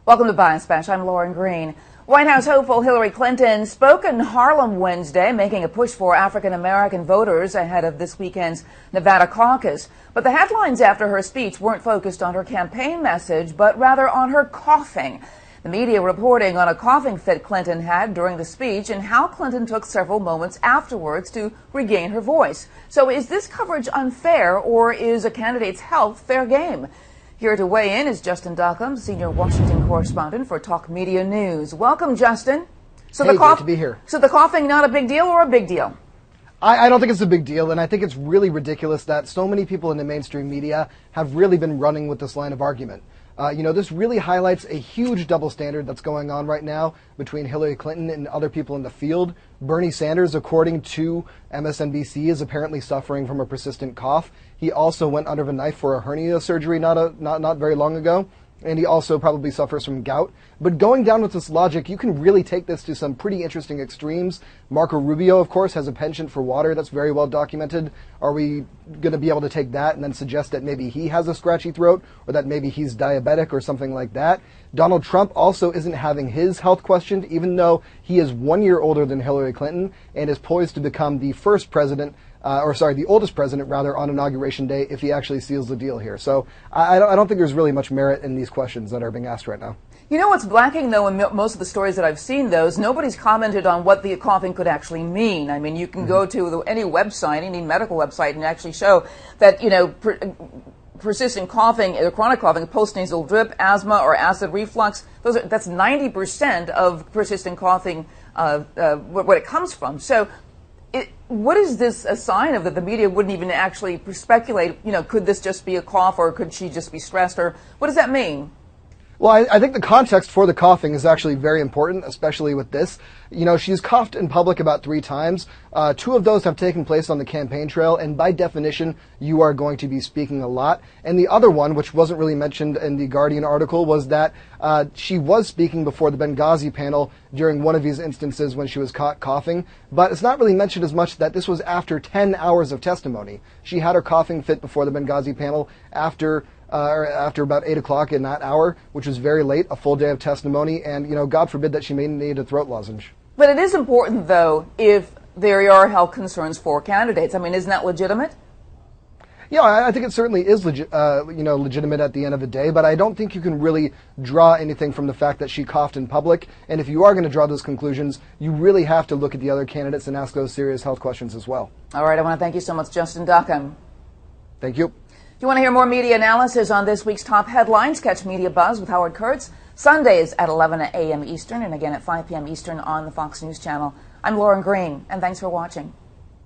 Welcome to Bias Bash. I'm Lauren Green. White House hopeful Hillary Clinton spoke in Harlem Wednesday, making a push for African-American voters ahead of this weekend's Nevada caucus. But the headlines after her speech weren't focused on her campaign message, but rather on her coughing. The media reporting on a coughing fit Clinton had during the speech and how Clinton took several moments afterwards to regain her voice. So is this coverage unfair, or is a candidate's health fair game? Here to weigh in is Justin Duckham, senior Washington correspondent for Talk Media News. Welcome, Justin. Great to be here. So the coughing not a big deal or a big deal? I don't think it's a big deal, and I think it's really ridiculous that so many people in the mainstream media have really been running with this line of argument. This really highlights a huge double standard that's going on right now between Hillary Clinton and other people in the field. Bernie Sanders, according to MSNBC, is apparently suffering from a persistent cough. He also went under the knife for a hernia surgery not very long ago, and he also probably suffers from gout. But going down with this logic, you can really take this to some pretty interesting extremes. Marco Rubio, of course, has a penchant for water that's very well documented. Are we going to be able to take that and then suggest that maybe he has a scratchy throat, or that maybe he's diabetic or something like that? Donald Trump also isn't having his health questioned, even though he is 1 year older than Hillary Clinton and is poised to become the the oldest president, on Inauguration Day, if he actually seals the deal here. So I don't think there's really much merit in these questions that are being asked right now. You know what's lacking, though, in most of the stories that I've seen, nobody's commented on what the coughing could actually mean. I mean, you can go to any website, any medical website, and actually show that, persistent coughing or chronic coughing, postnasal drip, asthma, or acid reflux, that's 90% of persistent coughing, what it comes from. So what is this a sign of, that the media wouldn't even actually speculate, could this just be a cough, or could she just be stressed, or what does that mean? Well, I think the context for the coughing is actually very important, especially with this. She's coughed in public about 3 times. 2 of those have taken place on the campaign trail, and by definition, you are going to be speaking a lot. And the other one, which wasn't really mentioned in the Guardian article, was that she was speaking before the Benghazi panel during one of these instances when she was caught coughing. But it's not really mentioned as much that this was after 10 hours of testimony. She had her coughing fit before the Benghazi panel after about 8 o'clock in that hour, which was very late, a full day of testimony, and, God forbid that she may need a throat lozenge. But it is important, though, if there are health concerns for candidates. I mean, isn't that legitimate? Yeah, I think it certainly is legitimate at the end of the day, but I don't think you can really draw anything from the fact that she coughed in public. And if you are going to draw those conclusions, you really have to look at the other candidates and ask those serious health questions as well. All right, I want to thank you so much, Justin Duckham. Thank you. If you want to hear more media analysis on this week's top headlines, catch Media Buzz with Howard Kurtz, Sundays at 11 a.m. Eastern and again at 5 p.m. Eastern on the Fox News Channel. I'm Lauren Green, and thanks for watching.